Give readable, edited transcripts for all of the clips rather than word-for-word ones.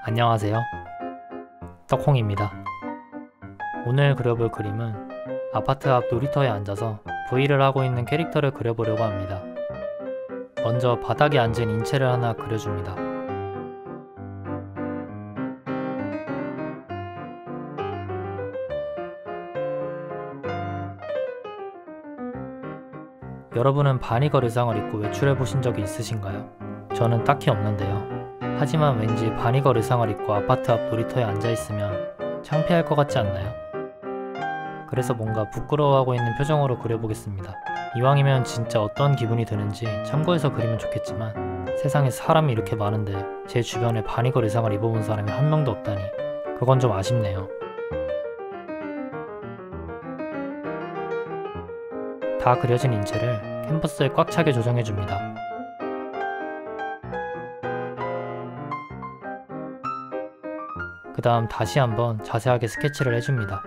안녕하세요. 떡콩입니다. 오늘 그려볼 그림은 아파트 앞 놀이터에 앉아서 V를 하고 있는 캐릭터를 그려보려고 합니다. 먼저 바닥에 앉은 인체를 하나 그려줍니다. 여러분은 바니걸 의상을 입고 외출해 보신 적이 있으신가요? 저는 딱히 없는데요. 하지만 왠지 바니걸 의상을 입고 아파트 앞 놀이터에 앉아있으면 창피할 것 같지 않나요? 그래서 뭔가 부끄러워하고 있는 표정으로 그려보겠습니다. 이왕이면 진짜 어떤 기분이 드는지 참고해서 그리면 좋겠지만 세상에 사람이 이렇게 많은데 제 주변에 바니걸 의상을 입어본 사람이 한 명도 없다니 그건 좀 아쉽네요. 다 그려진 인체를 캔버스에 꽉 차게 조정해줍니다. 그 다음 다시 한번 자세하게 스케치를 해줍니다.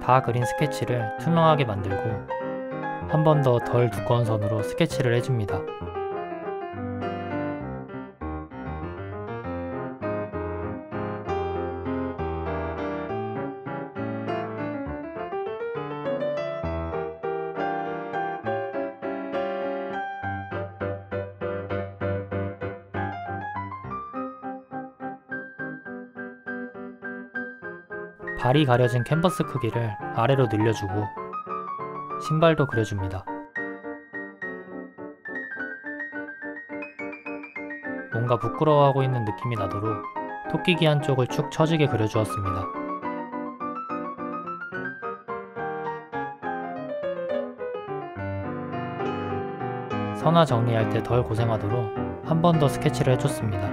다 그린 스케치를 투명하게 만들고 한 번 더 덜 두꺼운 선으로 스케치를 해줍니다. 발이 가려진 캔버스 크기를 아래로 늘려주고 신발도 그려줍니다. 뭔가 부끄러워하고 있는 느낌이 나도록 토끼귀 한쪽을 축 처지게 그려주었습니다. 선화 정리할 때 덜 고생하도록 한 번 더 스케치를 해줬습니다.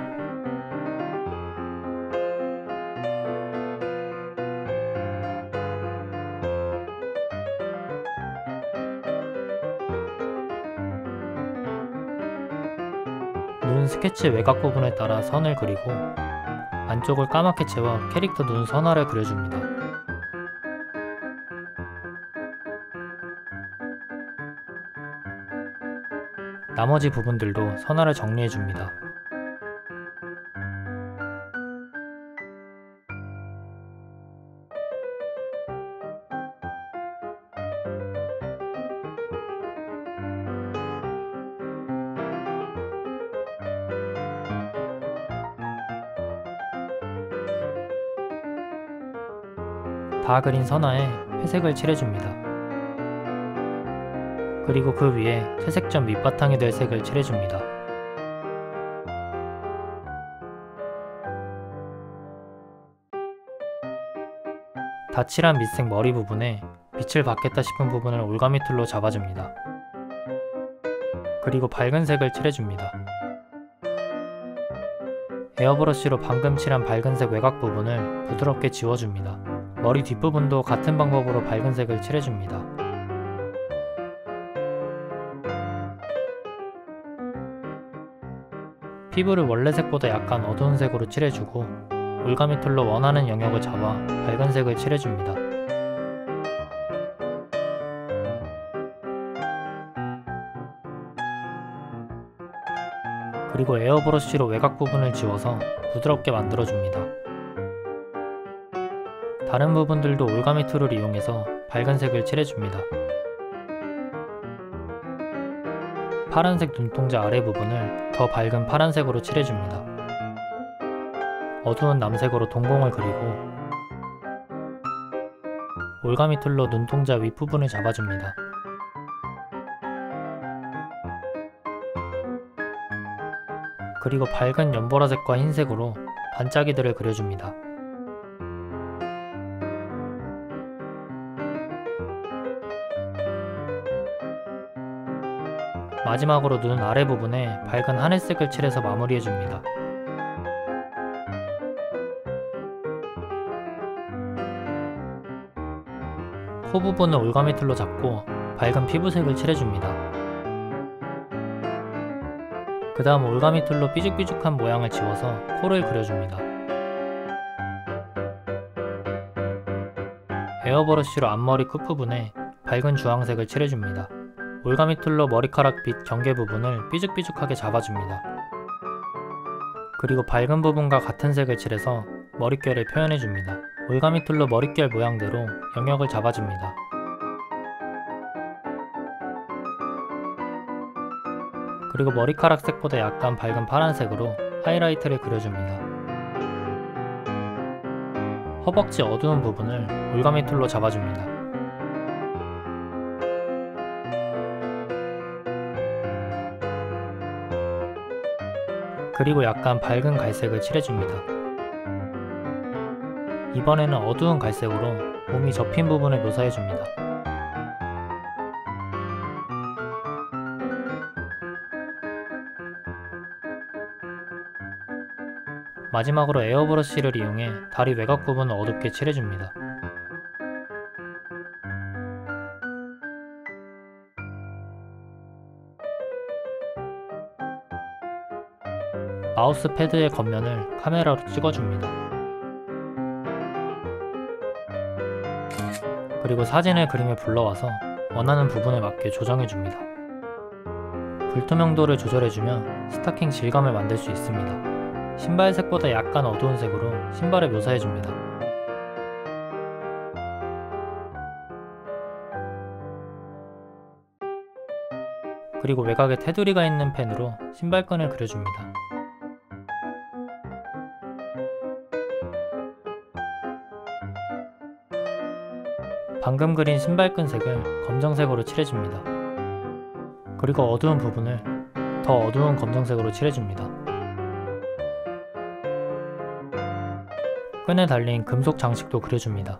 눈 스케치 외곽 부분에 따라 선을 그리고 안쪽을 까맣게 채워 캐릭터 눈 선화를 그려줍니다. 나머지 부분들도 선화를 정리해줍니다. 다 그린 선화에 회색을 칠해줍니다. 그리고 그 위에 채색점 밑바탕이 될 색을 칠해줍니다. 다 칠한 밑색 머리 부분에 빛을 받겠다 싶은 부분을 올가미 툴로 잡아줍니다. 그리고 밝은 색을 칠해줍니다. 에어브러쉬로 방금 칠한 밝은색 외곽 부분을 부드럽게 지워줍니다. 머리 뒷부분도 같은 방법으로 밝은 색을 칠해줍니다. 피부를 원래 색보다 약간 어두운 색으로 칠해주고 올가미 툴로 원하는 영역을 잡아 밝은 색을 칠해줍니다. 그리고 에어브러쉬로 외곽 부분을 지워서 부드럽게 만들어줍니다. 다른 부분들도 올가미 툴을 이용해서 밝은 색을 칠해줍니다. 파란색 눈동자 아래 부분을 더 밝은 파란색으로 칠해줍니다. 어두운 남색으로 동공을 그리고 올가미 툴로 눈동자 윗부분을 잡아줍니다. 그리고 밝은 연보라색과 흰색으로 반짝이들을 그려줍니다. 마지막으로 눈 아래 부분에 밝은 하늘색을 칠해서 마무리해줍니다. 코 부분을 올가미 툴로 잡고 밝은 피부색을 칠해줍니다. 그 다음 올가미 툴로 삐죽삐죽한 모양을 지워서 코를 그려줍니다. 에어브러쉬로 앞머리 끝부분에 밝은 주황색을 칠해줍니다. 올가미 툴로 머리카락 빛 경계 부분을 삐죽삐죽하게 잡아줍니다. 그리고 밝은 부분과 같은 색을 칠해서 머릿결을 표현해줍니다. 올가미 툴로 머릿결 모양대로 영역을 잡아줍니다. 그리고 머리카락 색보다 약간 밝은 파란색으로 하이라이트를 그려줍니다. 허벅지 어두운 부분을 올가미 툴로 잡아줍니다. 그리고 약간 밝은 갈색을 칠해줍니다. 이번에는 어두운 갈색으로 몸이 접힌 부분을 묘사해줍니다. 마지막으로 에어브러쉬를 이용해 다리 외곽 부분을 어둡게 칠해줍니다. 마우스 패드의 겉면을 카메라로 찍어줍니다. 그리고 사진을 그림에 불러와서 원하는 부분에 맞게 조정해줍니다. 불투명도를 조절해주면 스타킹 질감을 만들 수 있습니다. 신발 색보다 약간 어두운 색으로 신발을 묘사해줍니다. 그리고 외곽에 테두리가 있는 펜으로 신발끈을 그려줍니다. 방금 그린 신발끈 색을 검정색으로 칠해줍니다. 그리고 어두운 부분을 더 어두운 검정색으로 칠해줍니다. 끈에 달린 금속 장식도 그려줍니다.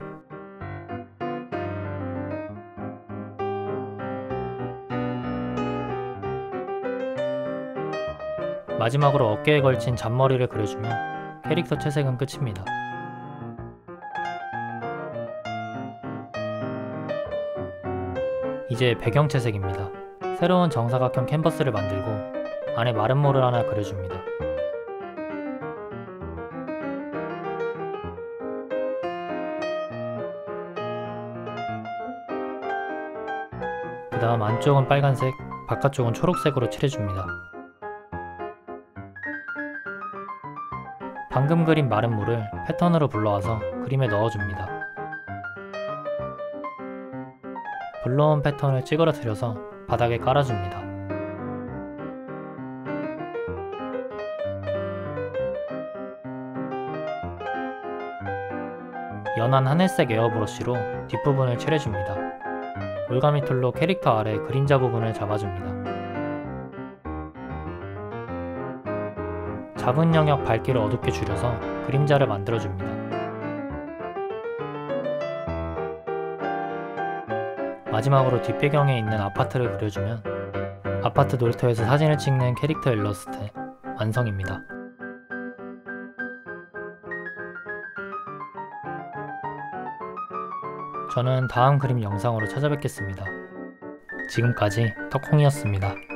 마지막으로 어깨에 걸친 잔머리를 그려주면 캐릭터 채색은 끝입니다. 이제 배경 채색입니다. 새로운 정사각형 캔버스를 만들고 안에 마름모를 하나 그려줍니다. 그 다음 안쪽은 빨간색, 바깥쪽은 초록색으로 칠해줍니다. 방금 그린 마름모를 패턴으로 불러와서 그림에 넣어줍니다. 불러온 패턴을 찌그러뜨려서 바닥에 깔아줍니다. 연한 하늘색 에어브러쉬로 뒷부분을 칠해줍니다. 올가미 툴로 캐릭터 아래 그림자 부분을 잡아줍니다. 잡은 영역 밝기를 어둡게 줄여서 그림자를 만들어줍니다. 마지막으로 뒷배경에 있는 아파트를 그려주면 아파트 놀이터에서 사진을 찍는 캐릭터 일러스트 완성입니다. 저는 다음 그림 영상으로 찾아뵙겠습니다. 지금까지 덕홍이었습니다.